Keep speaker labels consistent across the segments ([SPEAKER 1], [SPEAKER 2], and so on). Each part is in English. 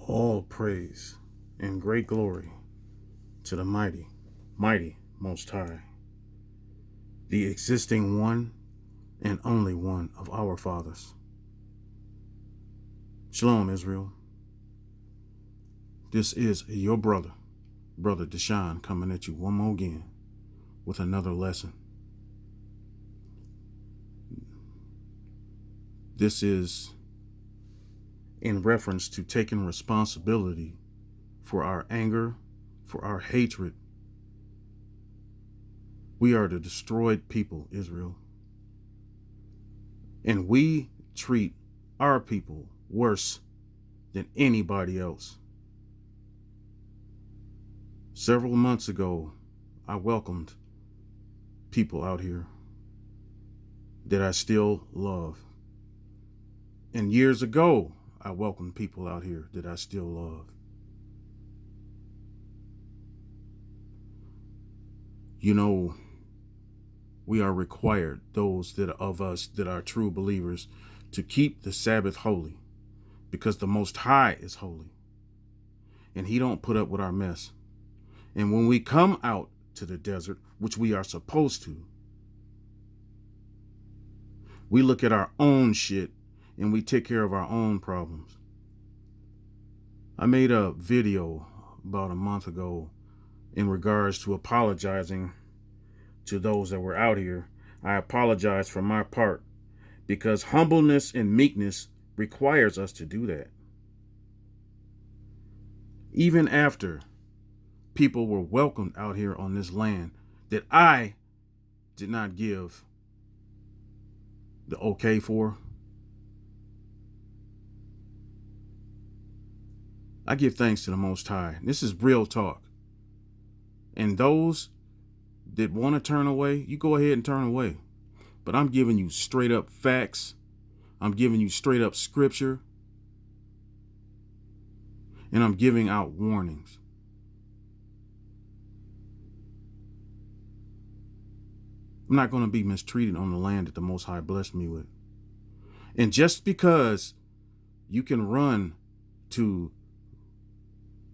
[SPEAKER 1] All praise and great glory to the mighty, mighty Most High, the existing one and only one of our fathers. Shalom, Israel. This is your brother Deshaun, coming at you one more again with another lesson. This is in reference to taking responsibility for our anger, for our hatred. We are the destroyed people, Israel. And we treat our people worse than anybody else. Several months ago, I welcomed people out here that I still love. And years ago, I welcomed people out here that I still love. You know, we are required, those that of us that are true believers, to keep the Sabbath holy, because the Most High is holy, and He don't put up with our mess. And when we come out to the desert, which we are supposed to, we look at our own shit and we take care of our own problems. I made a video about a month ago in regards to apologizing to those that were out here. I apologize for my part, because humbleness and meekness requires us to do that. Even after people were welcomed out here on this land that I did not give the okay for, I give thanks to the Most High. This is real talk. And those that want to turn away, you go ahead and turn away. But I'm giving you straight up facts. I'm giving you straight up scripture. And I'm giving out warnings. I'm not going to be mistreated on the land that the Most High blessed me with. And just because you can run to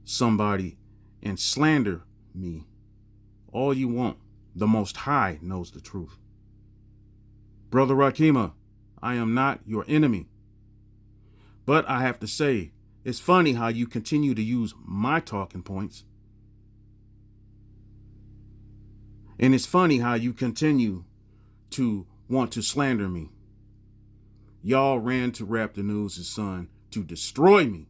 [SPEAKER 1] somebody and slander me all you want, the Most High knows the truth. Brother Rakima, I am not your enemy. But I have to say, it's funny how you continue to use my talking points. And it's funny how you continue to want to slander me. Y'all ran to Rap the News' son to destroy me.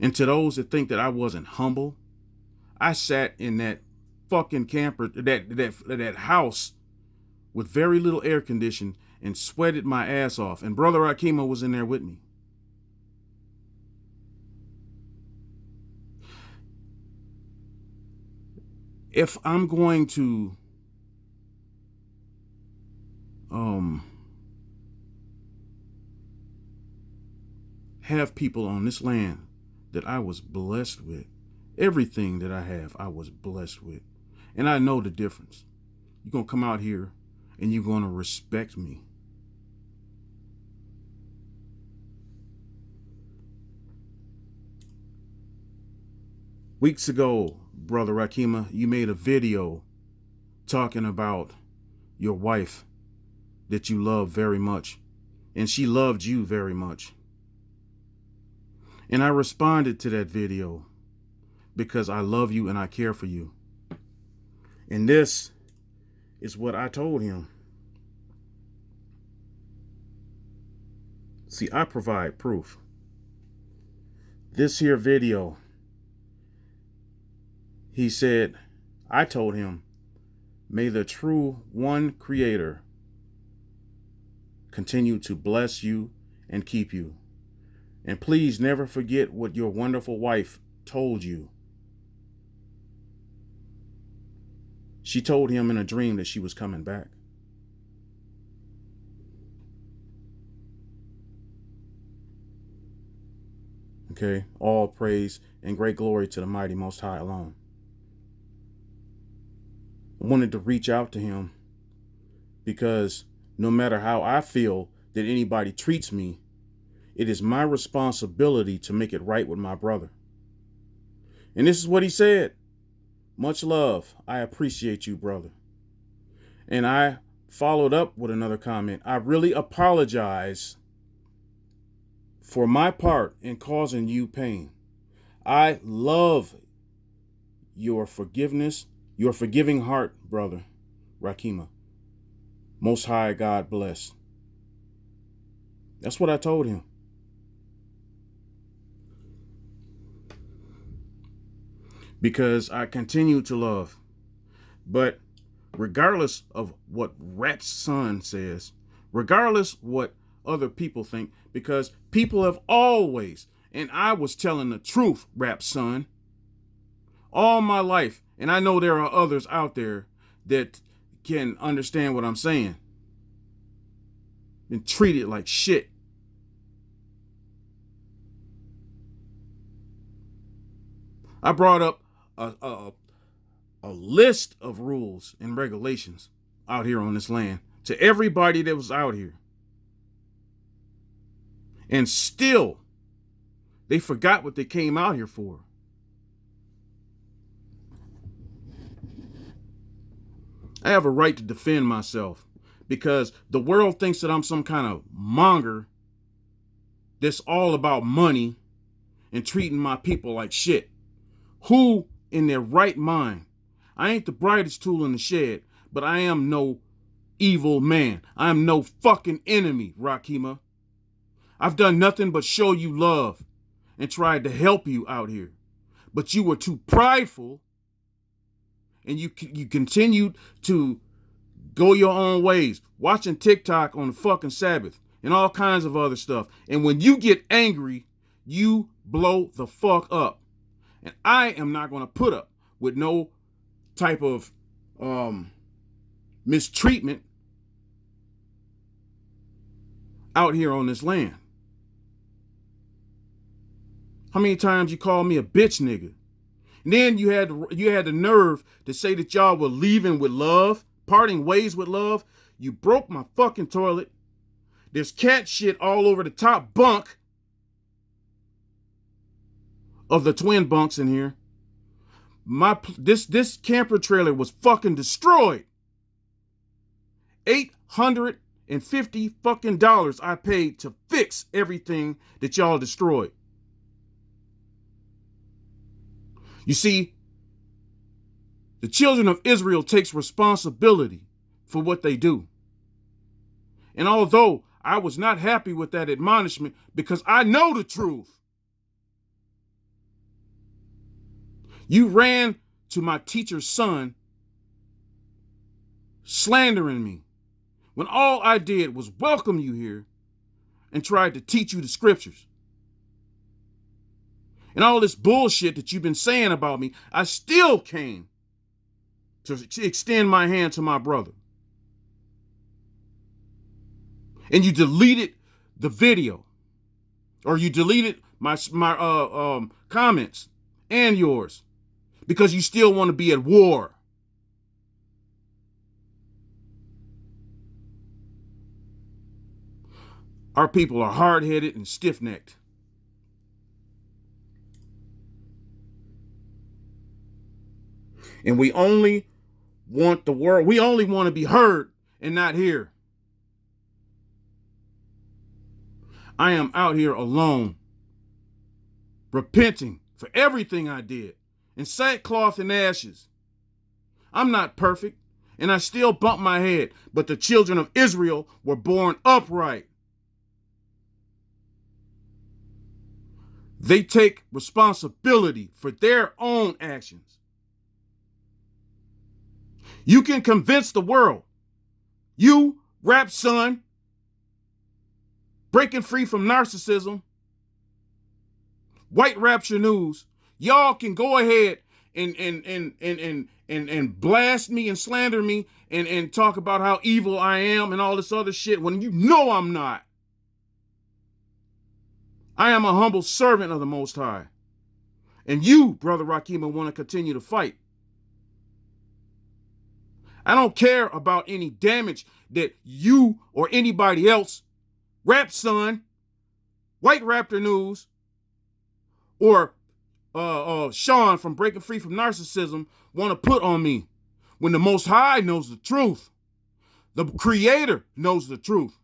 [SPEAKER 1] And to those that think that I wasn't humble, I sat in that fucking camper, that house with very little air conditioning and sweated my ass off. And Brother Akima was in there with me. If I'm going to have people on this land that I was blessed with, everything that I have, I was blessed with. And I know the difference. You're going to come out here and you're going to respect me. Weeks ago, Brother Rakima, you made a video talking about your wife that you love very much, and she loved you very much. And I responded to that video because I love you and I care for you. And this is what I told him. See, I provide proof. This here video, he said, I told him, may the true one Creator continue to bless you and keep you. And please never forget what your wonderful wife told you. She told him in a dream that she was coming back. Okay, all praise and great glory to the mighty Most High alone. I wanted to reach out to him because no matter how I feel that anybody treats me, it is my responsibility to make it right with my brother. And this is what he said. Much love. I appreciate you, brother. And I followed up with another comment. I really apologize for my part in causing you pain. I love your forgiveness, your forgiving heart, brother Rakima. Most High God bless. That's what I told him. Because I continue to love. But regardless of what Rat's son says, regardless what other people think, because people have always, and I was telling the truth, Rap's son, all my life, and I know there are others out there that can understand what I'm saying, been treated like shit. I brought up a list of rules and regulations out here on this land to everybody that was out here. And still, they forgot what they came out here for. I have a right to defend myself because the world thinks that I'm some kind of monger that's all about money and treating my people like shit. Who in their right mind? I ain't the brightest tool in the shed, but I am no evil man. I am no fucking enemy, Rakima. I've done nothing but show you love and tried to help you out here. But you were too prideful and you continued to go your own ways, watching TikTok on the fucking Sabbath and all kinds of other stuff. And when you get angry, you blow the fuck up. And I am not going to put up with no type of mistreatment out here on this land. How many times you called me a bitch nigga? And then you had the nerve to say that y'all were leaving with love, parting ways with love. You broke my fucking toilet. There's cat shit all over the top bunk of the twin bunks in here. This camper trailer was fucking destroyed. $850 fucking dollars I paid to fix everything that y'all destroyed. You see, the children of Israel takes responsibility for what they do. And although I was not happy with that admonishment because I know the truth, you ran to my teacher's son slandering me when all I did was welcome you here and tried to teach you the scriptures. And all this bullshit that you've been saying about me, I still came to extend my hand to my brother. And you deleted the video, or you deleted my comments and yours because you still want to be at war. Our people are hard-headed and stiff-necked. And we only want the world, we only want to be heard and not hear. I am out here alone, repenting for everything I did, in sackcloth and ashes. I'm not perfect, and I still bump my head, but the children of Israel were born upright. They take responsibility for their own actions. You can convince the world. You, Rap Son, breaking free from narcissism, White Rapture News, y'all can go ahead and blast me and slander me and talk about how evil I am and all this other shit when you know I'm not. I am a humble servant of the Most High. And you, Brother Rakima, want to continue to fight. I don't care about any damage that you or anybody else Rap Son, White Raptor News, or Sean from Breaking Free from Narcissism want to put on me when the Most High knows the truth. The Creator knows the truth.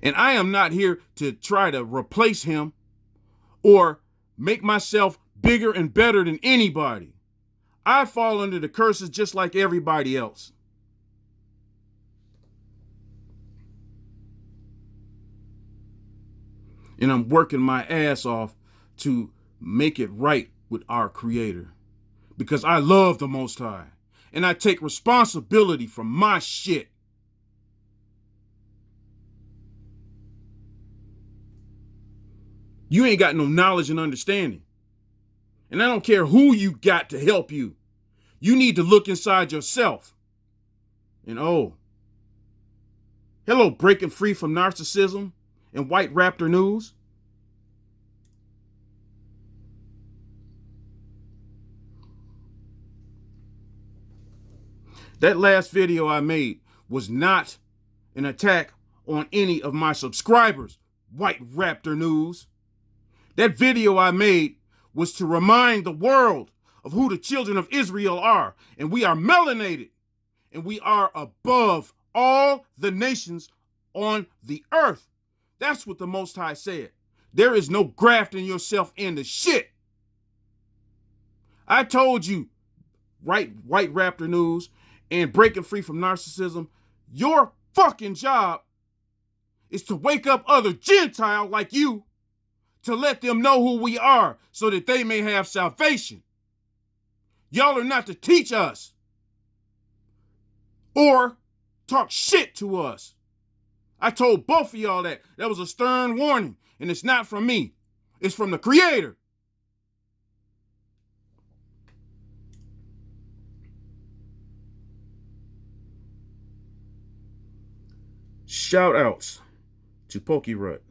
[SPEAKER 1] And I am not here to try to replace him or make myself bigger and better than anybody. I fall under the curses just like everybody else. And I'm working my ass off to make it right with our Creator. Because I love the Most High. And I take responsibility for my shit. You ain't got no knowledge and understanding. And I don't care who you got to help you. You need to look inside yourself. And hello, Breaking Free from Narcissism and White Raptor News. That last video I made was not an attack on any of my subscribers, White Raptor News. That video I made was to remind the world of who the children of Israel are. And we are melanated. And we are above all the nations on the earth. That's what the Most High said. There is no grafting yourself into shit. I told you, White Raptor News and Breaking Free from Narcissism, your fucking job is to wake up other Gentile like you to let them know who we are so that they may have salvation. Y'all are not to teach us or talk shit to us. I told both of y'all that. That was a stern warning, and it's not from me. It's from the Creator. Shout outs to Pokey Rut,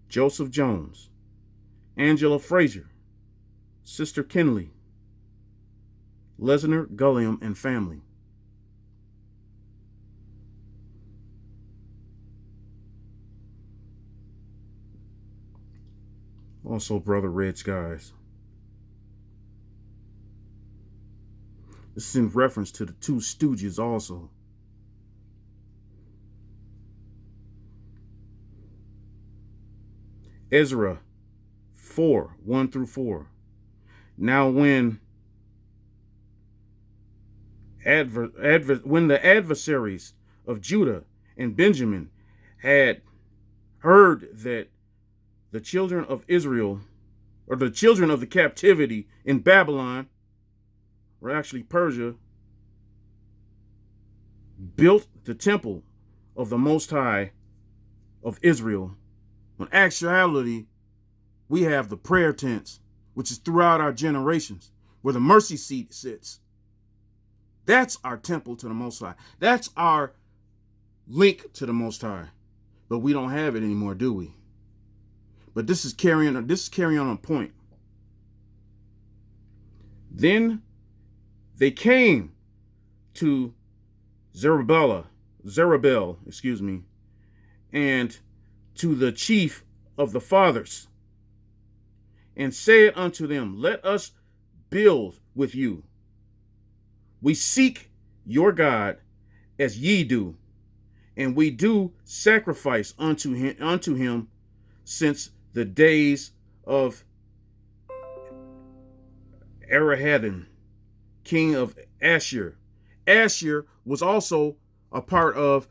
[SPEAKER 1] Joseph Jones, Angela Frazier, Sister Kinley, Lesnar Gulliam and family. Also, Brother Red Skies. This is in reference to the Two Stooges also. EZRA 4, 1 through 4. Now when the adversaries of Judah and Benjamin had heard that the children of Israel, or the children of the captivity in Babylon, or actually Persia, built the temple of the Most High of Israel. In actuality, we have the prayer tents, which is throughout our generations, where the mercy seat sits. That's our temple to the Most High. That's our link to the Most High. But we don't have it anymore, do we? But this is carrying on a point. Then they came to Zerubbabel, and to the chief of the fathers, and said unto them, let us build with you. We seek your God as ye do, and we do sacrifice unto him since the days of Esarhaddon, king of Ashur. Ashur was also a part of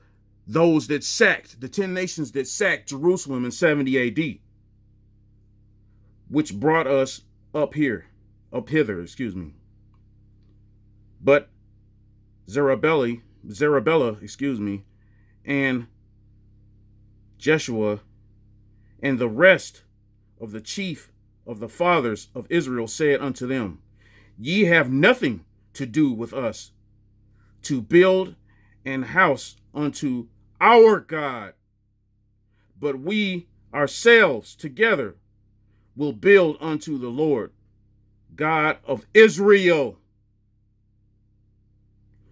[SPEAKER 1] those that sacked, the 10 nations that sacked Jerusalem in 70 AD, which brought us up hither. But Zerubbabel, and Jeshua, and the rest of the chief of the fathers of Israel said unto them, ye have nothing to do with us to build an house unto our God, but we ourselves together will build unto the Lord, God of Israel.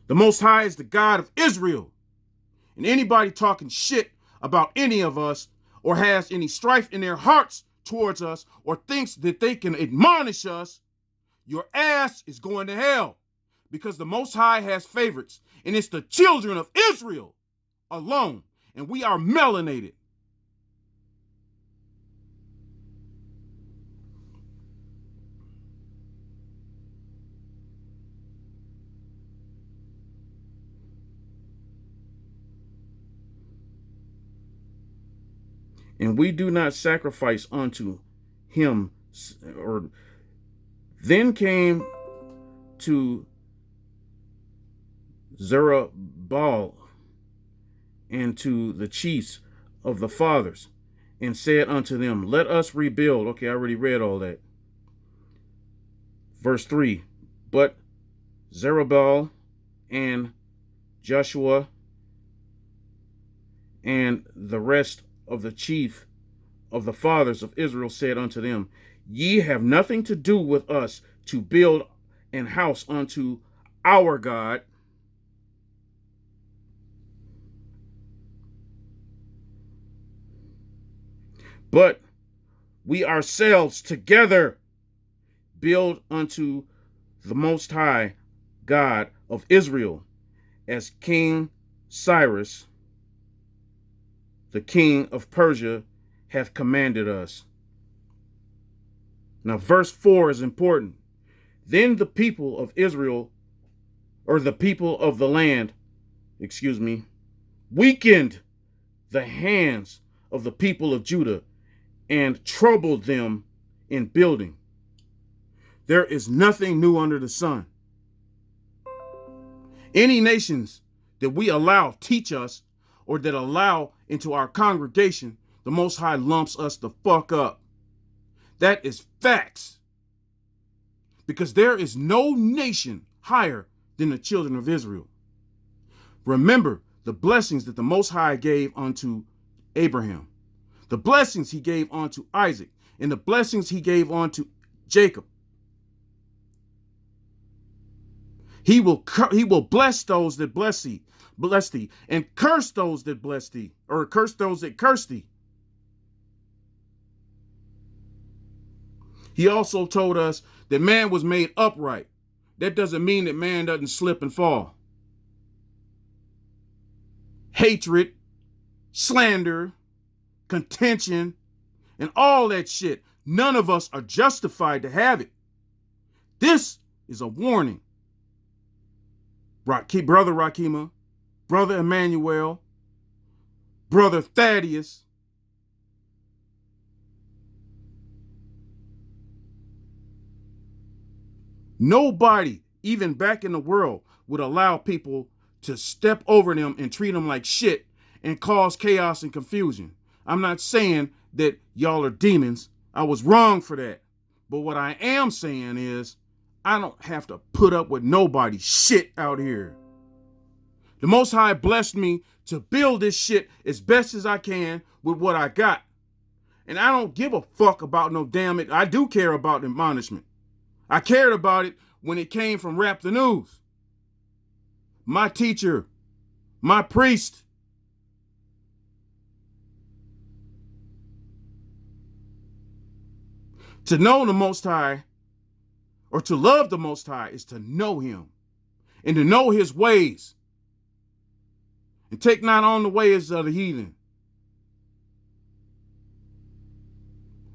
[SPEAKER 1] The Most High is the God of Israel. And anybody talking shit about any of us or has any strife in their hearts towards us or thinks that they can admonish us, your ass is going to hell, because the Most High has favorites, and it's the children of Israel alone, and we are melanated. And we do not sacrifice unto him. Or then came to Zerubbabel and to the chiefs of the fathers, and said unto them, let us rebuild. Okay, I already read all that. Verse 3, but Zerubbabel and Joshua and the rest of the chief of the fathers of Israel said unto them, ye have nothing to do with us to build an house unto our God, but we ourselves together build unto the Most High God of Israel, as King Cyrus, the king of Persia, hath commanded us. Now, verse 4 is important. Then the people of Israel, or the people of the land, weakened the hands of the people of Judah and troubled them in building. There is nothing new under the sun. Any nations that we allow teach us or that allow into our congregation, the Most High lumps us the fuck up. That is facts. Because there is no nation higher than the children of Israel. Remember the blessings that the Most High gave unto Abraham, the blessings he gave unto Isaac, and the blessings he gave unto Jacob. He will bless those that bless thee, and curse those that bless thee, or curse those that curse thee. He also told us that man was made upright. That doesn't mean that man doesn't slip and fall. Hatred, slander, contention, and all that shit. None of us are justified to have it. This is a warning. Brother Rakima, Brother Emmanuel, Brother Thaddeus. Nobody, even back in the world, would allow people to step over them and treat them like shit and cause chaos and confusion. I'm not saying that y'all are demons. I was wrong for that. But what I am saying is, I don't have to put up with nobody's shit out here. The Most High blessed me to build this shit as best as I can with what I got. And I don't give a fuck about no damn it. I do care about admonishment. I cared about it when it came from Rap the News. My teacher, my priest. To know the Most High, or to love the Most High, is to know him and to know his ways. And take not on the ways of the heathen.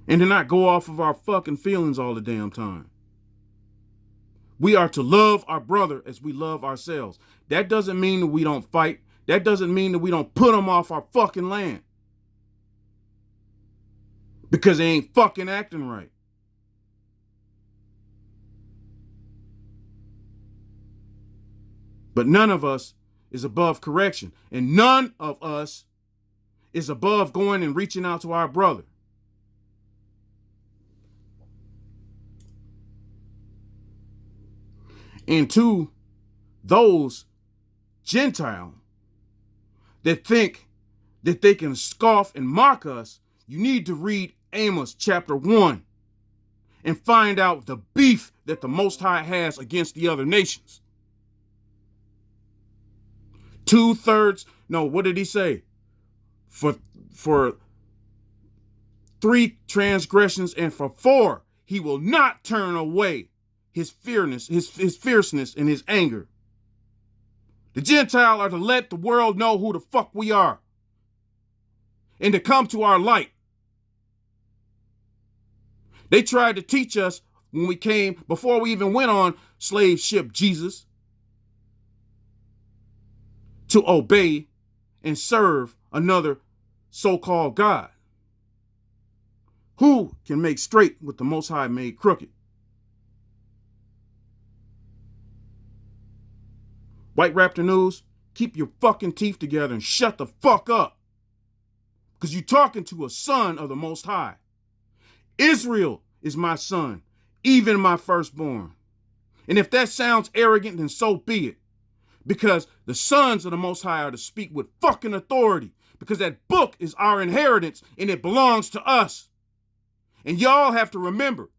[SPEAKER 1] And to not go off of our fucking feelings all the damn time. We are to love our brother as we love ourselves. That doesn't mean that we don't fight. That doesn't mean that we don't put them off our fucking land. Because they ain't fucking acting right. But none of us is above correction. And none of us is above going and reaching out to our brother. And to those Gentiles that think that they can scoff and mock us, you need to read Amos chapter 1 and find out the beef that the Most High has against the other nations. 2/3. No, what did he say? For 3 transgressions and for 4, he will not turn away his fierceness and his anger. The Gentiles are to let the world know who the fuck we are and to come to our light. They tried to teach us when we came, before we even went on slave ship Jesus, to obey and serve another so-called God. Who can make straight what the Most High made crooked? White Raptor News, keep your fucking teeth together and shut the fuck up. Because you're talking to a son of the Most High. Israel is my son, even my firstborn. And if that sounds arrogant, then so be it. Because the sons of the Most High are to speak with fucking authority. Because that book is our inheritance and it belongs to us. And y'all have to remember,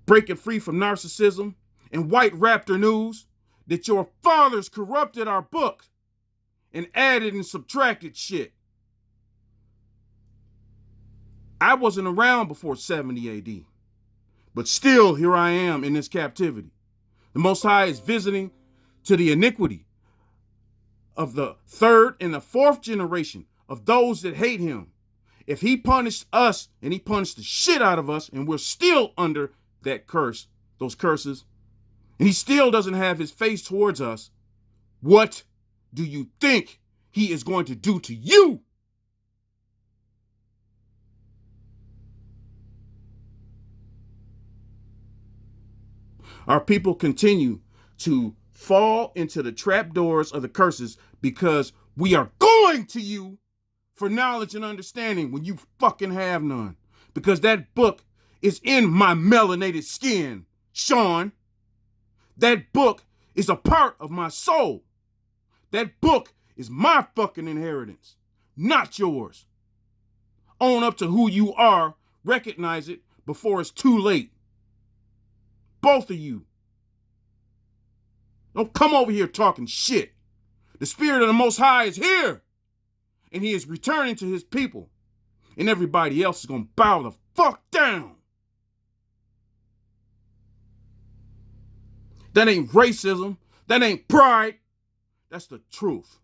[SPEAKER 1] breaking free from narcissism and White Raptor News, that your fathers corrupted our book and added and subtracted shit. I wasn't around before 70 AD, but still here I am in this captivity. The Most High is visiting to the iniquity of the 3rd and the 4th generation of those that hate him. If he punished us and he punished the shit out of us and we're still under that curse, those curses, and he still doesn't have his face towards us, what do you think he is going to do to you? Our people continue to fall into the trapdoors of the curses because we are going to you for knowledge and understanding when you fucking have none. Because that book is in my melanated skin, Sean. That book is a part of my soul. That book is my fucking inheritance, not yours. Own up to who you are, recognize it before it's too late. Both of you. Don't come over here talking shit. The Spirit of the Most High is here. And he is returning to his people. And everybody else is going to bow the fuck down. That ain't racism. That ain't pride. That's the truth.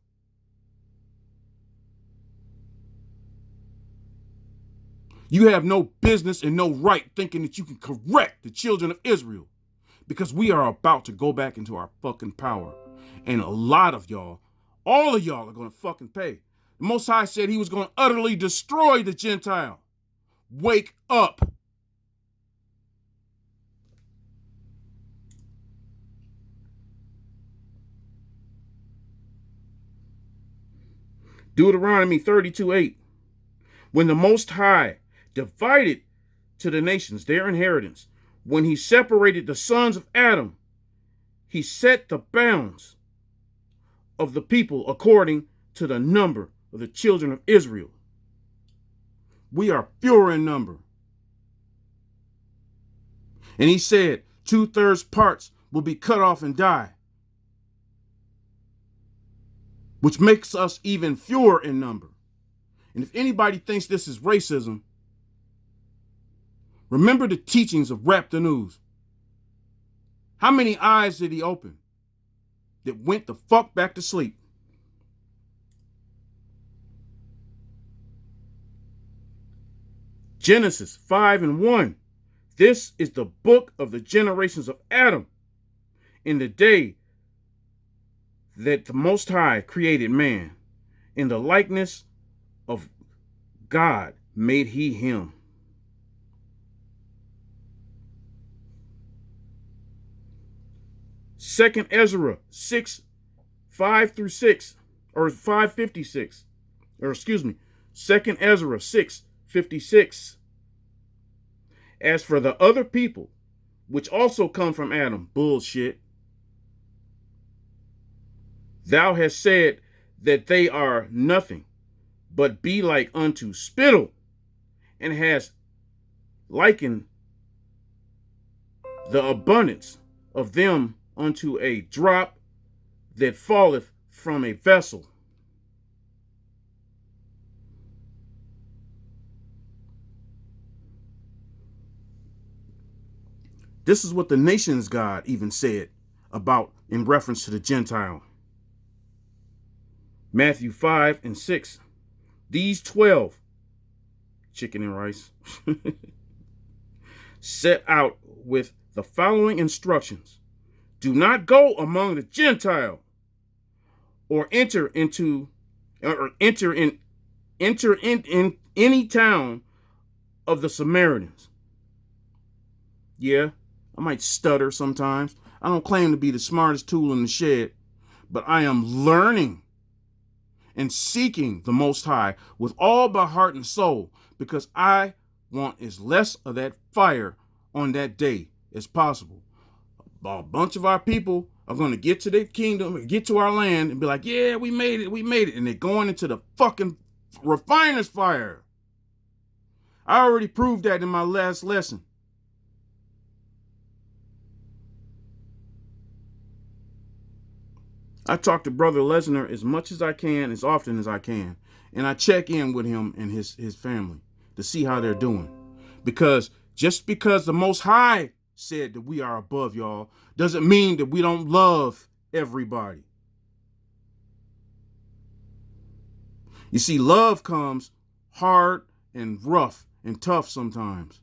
[SPEAKER 1] You have no business and no right thinking that you can correct the children of Israel, because we are about to go back into our fucking power. And a lot of y'all, all of y'all are going to fucking pay. The Most High said he was going to utterly destroy the Gentile. Wake up. Deuteronomy 32:8. When the Most High divided to the nations their inheritance, when he separated the sons of Adam, he set the bounds of the people according to the number of the children of Israel. We are fewer in number. And he said 2/3 parts will be cut off and die, which makes us even fewer in number. And if anybody thinks this is racism, remember the teachings of Raptor News. How many eyes did he open that went the fuck back to sleep? Genesis 5:1. This is the book of the generations of Adam. In the day that the Most High created man, in the likeness of God made he him. Second Ezra 6:5-6, or 5:56, or excuse me, Second Ezra 6:56. As for the other people, which also come from Adam, bullshit, thou hast said that they are nothing, but be like unto spittle, and hast likened the abundance of them unto a drop that falleth from a vessel. This is what the nations God even said about in reference to the Gentile. Matthew 5 and 6. These 12, chicken and rice, set out with the following instructions. Do not go among the Gentile or enter in any town of the Samaritans. Yeah, I might stutter sometimes. I don't claim to be the smartest tool in the shed, but I am learning and seeking the Most High with all my heart and soul, because I want as less of that fire on that day as possible. A bunch of our people are going to get to their kingdom, get to our land, and be like, yeah, we made it. And they're going into the fucking refiner's fire. I already proved that in my last lesson. I talk to Brother Lesnar as much as I can, as often as I can. And I check in with him and his family to see how they're doing. Because just because the Most High said that we are above y'all doesn't mean that we don't love everybody. You see, love comes hard and rough and tough sometimes.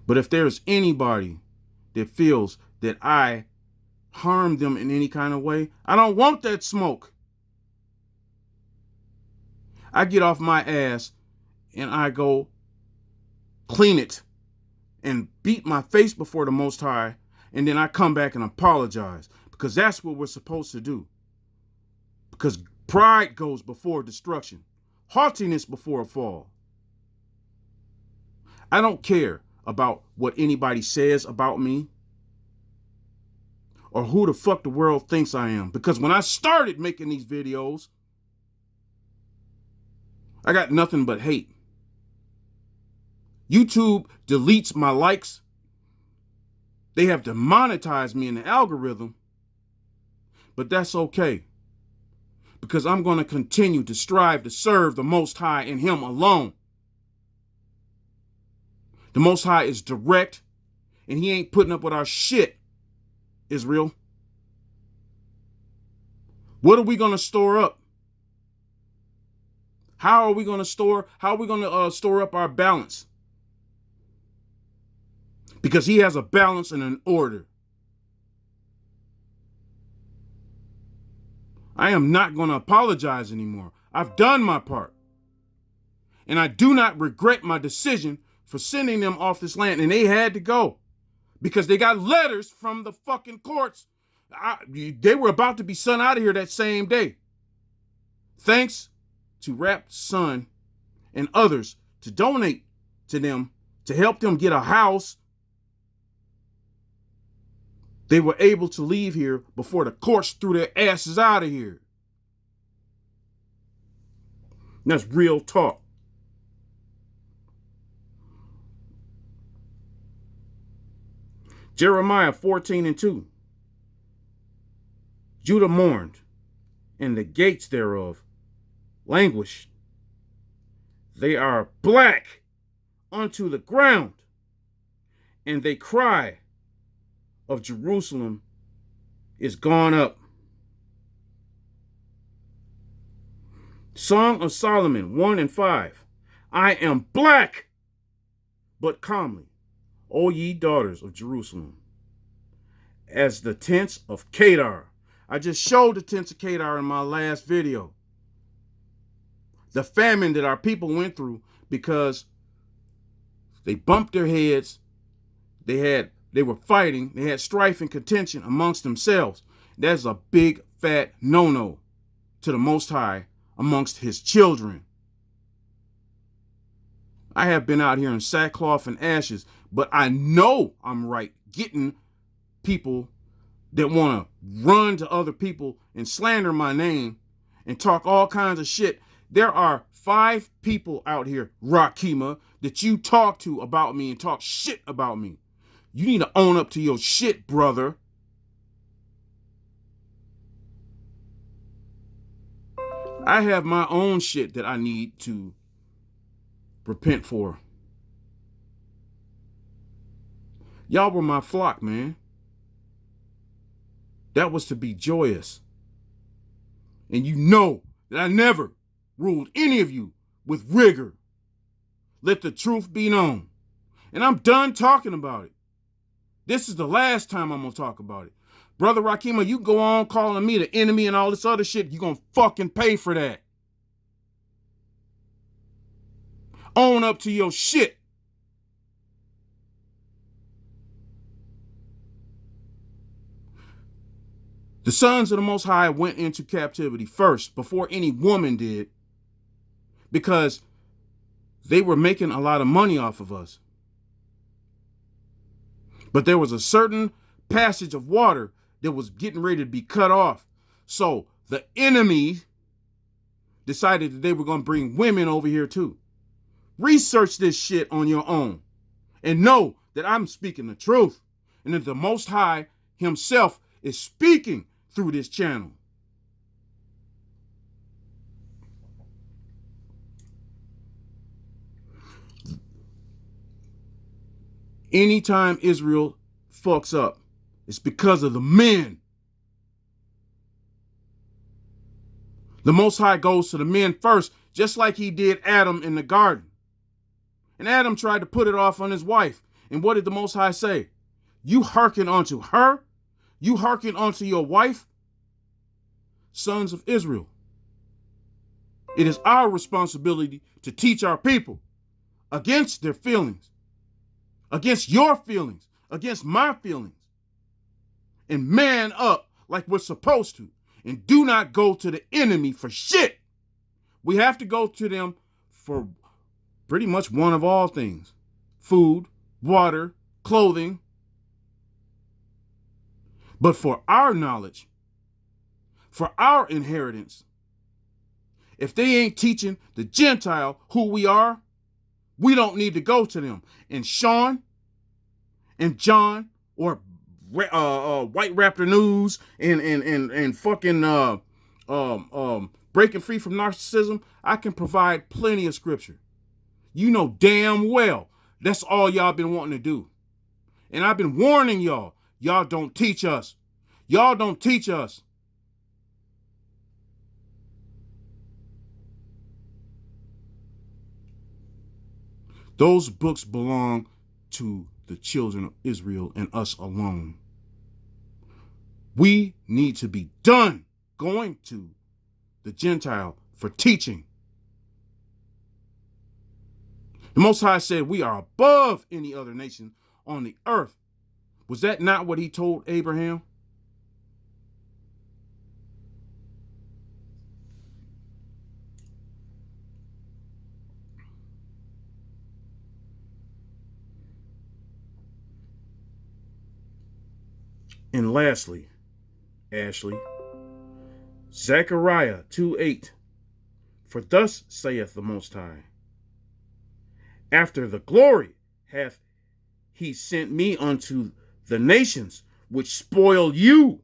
[SPEAKER 1] But if there's anybody that feels that I harm them in any kind of way, I don't want that smoke. I get off my ass and I go clean it and beat my face before the Most High, and then I come back and apologize, because that's what we're supposed to do. Because pride goes before destruction, haughtiness before a fall. I don't care about what anybody says about me or who the fuck the world thinks I am, because when I started making these videos, I got nothing but hate. YouTube deletes my likes. They have demonetized me in the algorithm, but that's okay, because I'm going to continue to strive to serve the Most High and Him alone. The Most High is direct, and He ain't putting up with our shit, Israel. What are we going to store up? How are we going to store up our balance? Because He has a balance and an order. I am not going to apologize anymore. I've done my part. And I do not regret my decision for sending them off this land. And they had to go, because they got letters from the fucking courts. They were about to be sent out of here that same day. Thanks to Rap's son and others to donate to them to help them get a house, they were able to leave here before the courts threw their asses out of here. And that's real talk. Jeremiah 14 and 2. Judah mourned, and the gates thereof languished. They are black unto the ground, and they cry of Jerusalem is gone up. Song of Solomon 1 and 5. I am black, but comely, O ye daughters of Jerusalem, as the tents of Kedar. I just showed the tents of Kedar in my last video. The famine that our people went through because they bumped their heads. They were fighting. They had strife and contention amongst themselves. That's a big, fat no-no to the Most High amongst His children. I have been out here in sackcloth and ashes, but I know I'm right getting people that want to run to other people and slander my name and talk all kinds of shit. There are 5 people out here, Rakima, that you talk to about me and talk shit about me. You need to own up to your shit, brother. I have my own shit that I need to repent for. Y'all were my flock, man. That was to be joyous. And you know that I never ruled any of you with rigor. Let the truth be known. And I'm done talking about it. This is the last time I'm going to talk about it. Brother Rakima, you go on calling me the enemy and all this other shit. You're going to fucking pay for that. Own up to your shit. The sons of the Most High went into captivity first, before any woman did, because they were making a lot of money off of us. But there was a certain passage of water that was getting ready to be cut off. So the enemy decided that they were going to bring women over here too. Research this shit on your own and know that I'm speaking the truth and that the Most High himself is speaking through this channel. Anytime Israel fucks up, it's because of the men. The Most High goes to the men first, just like he did Adam in the garden. And Adam tried to put it off on his wife. And what did the Most High say? You hearken unto her? You hearken unto your wife? Sons of Israel. It is our responsibility to teach our people against their feelings, against your feelings, against my feelings, and man up like we're supposed to, and do not go to the enemy for shit. We have to go to them for pretty much one of all things: food, water, clothing. But for our knowledge, for our inheritance, if they ain't teaching the Gentile who we are, we don't need to go to them. And Sean and John or White Raptor News and fucking breaking free from narcissism, I can provide plenty of scripture. You know damn well that's all y'all been wanting to do. And I've been warning y'all. Y'all don't teach us. Y'all don't teach us. Those books belong to the children of Israel and us alone. We need to be done going to the Gentile for teaching. The Most High said we are above any other nation on the earth. Was that not what he told Abraham? And lastly, Ashley, Zechariah 2:8. For thus saith the Most High, after the glory hath he sent me unto the nations which spoil you.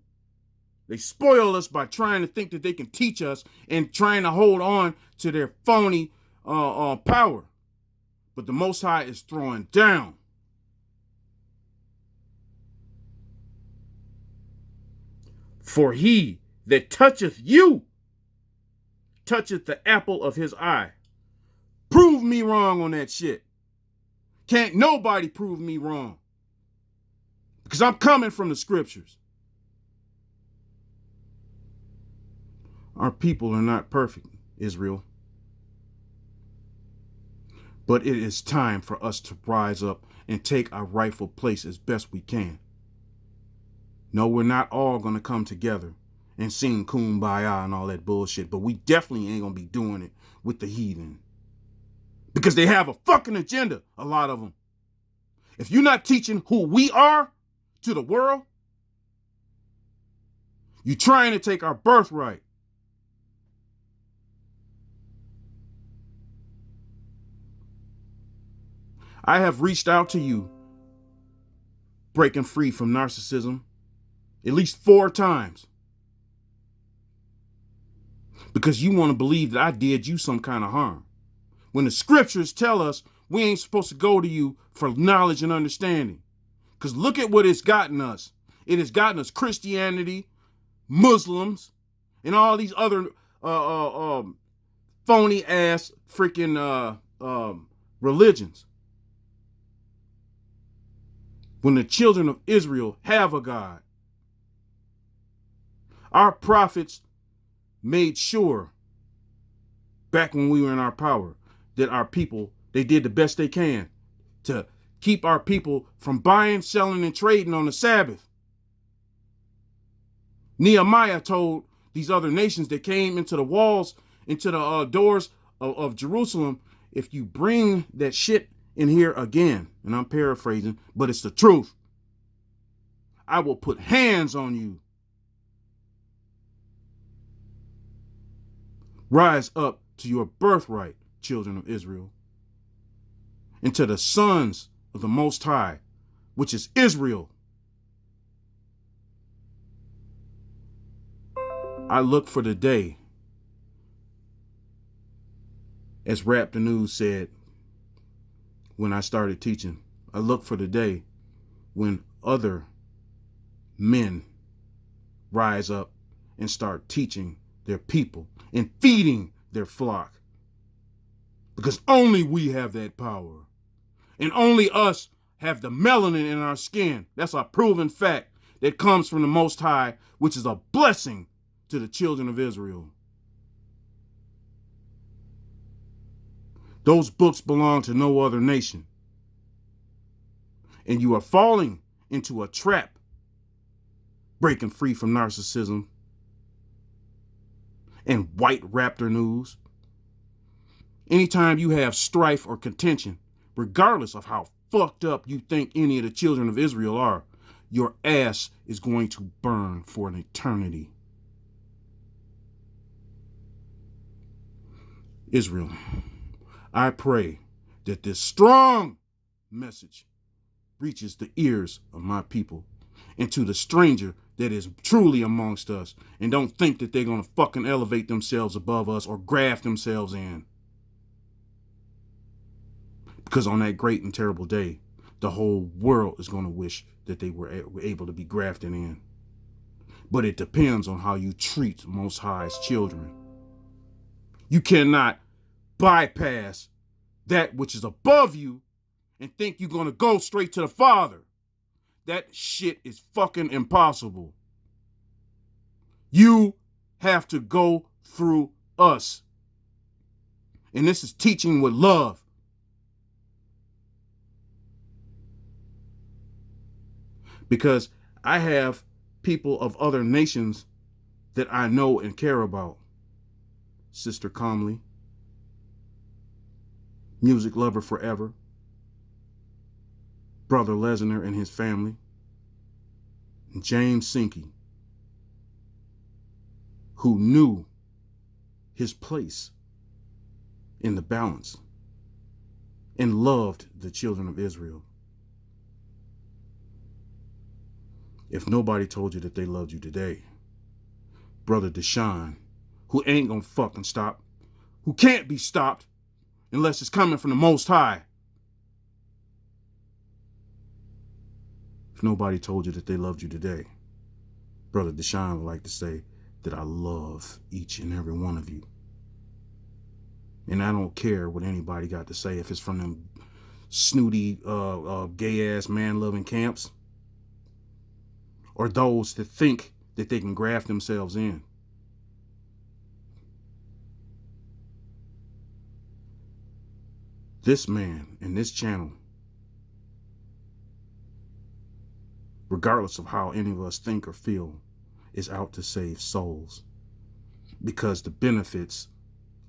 [SPEAKER 1] They spoil us by trying to think that they can teach us and trying to hold on to their phony power. But the Most High is throwing down. For he that toucheth you toucheth the apple of his eye. Prove me wrong on that shit. Can't nobody prove me wrong. Because I'm coming from the scriptures. Our people are not perfect, Israel. But it is time for us to rise up and take our rightful place as best we can. No, we're not all going to come together and sing Kumbaya and all that bullshit, but we definitely ain't going to be doing it with the heathen. Because they have a fucking agenda, a lot of them. If you're not teaching who we are to the world, you're trying to take our birthright. I have reached out to you breaking free from narcissism at least 4 times. Because you want to believe that I did you some kind of harm. When the scriptures tell us we ain't supposed to go to you for knowledge and understanding. Because look at what it's gotten us. It has gotten us Christianity, Muslims, and all these other phony ass freaking religions. When the children of Israel have a God, our prophets made sure back when we were in our power that our people, they did the best they can to keep our people from buying, selling, and trading on the Sabbath. Nehemiah told these other nations that came into the walls, into the doors of Jerusalem, if you bring that shit in here again, and I'm paraphrasing, but it's the truth, I will put hands on you. Rise up to your birthright, children of Israel, and to the sons of the Most High, which is Israel. I look for the day, as Rap the News said when I started teaching, I look for the day when other men rise up and start teaching their people and feeding their flock. Because only we have that power. And only us have the melanin in our skin. That's a proven fact that comes from the Most High, which is a blessing to the children of Israel. Those books belong to no other nation. And you are falling into a trap, breaking free from narcissism and white raptor news. Anytime you have strife or contention, regardless of how fucked up you think any of the children of Israel are, your ass is going to burn for an eternity. Israel, I pray that this strong message reaches the ears of my people and to the stranger that is truly amongst us and don't think that they're going to fucking elevate themselves above us or graft themselves in. Because on that great and terrible day, the whole world is going to wish that they were able to be grafted in. But it depends on how you treat Most High's children. You cannot bypass that which is above you and think you're going to go straight to the Father. That shit is fucking impossible. You have to go through us. And this is teaching with love. Because I have people of other nations that I know and care about. Sister Comley, music lover forever, Brother Lesnar and his family, and James Sinke, who knew his place in the balance and loved the children of Israel. If nobody told you that they loved you today, Brother Deshaun, who ain't gonna fucking stop, who can't be stopped unless it's coming from the Most High. If nobody told you that they loved you today, Brother Deshaun would like to say that I love each and every one of you. And I don't care what anybody got to say, if it's from them snooty, gay-ass, man-loving camps, or those that think that they can graft themselves in. This man and this channel, regardless of how any of us think or feel, is out to save souls. Because the benefits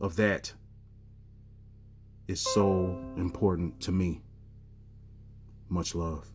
[SPEAKER 1] of that is so important to me. Much love.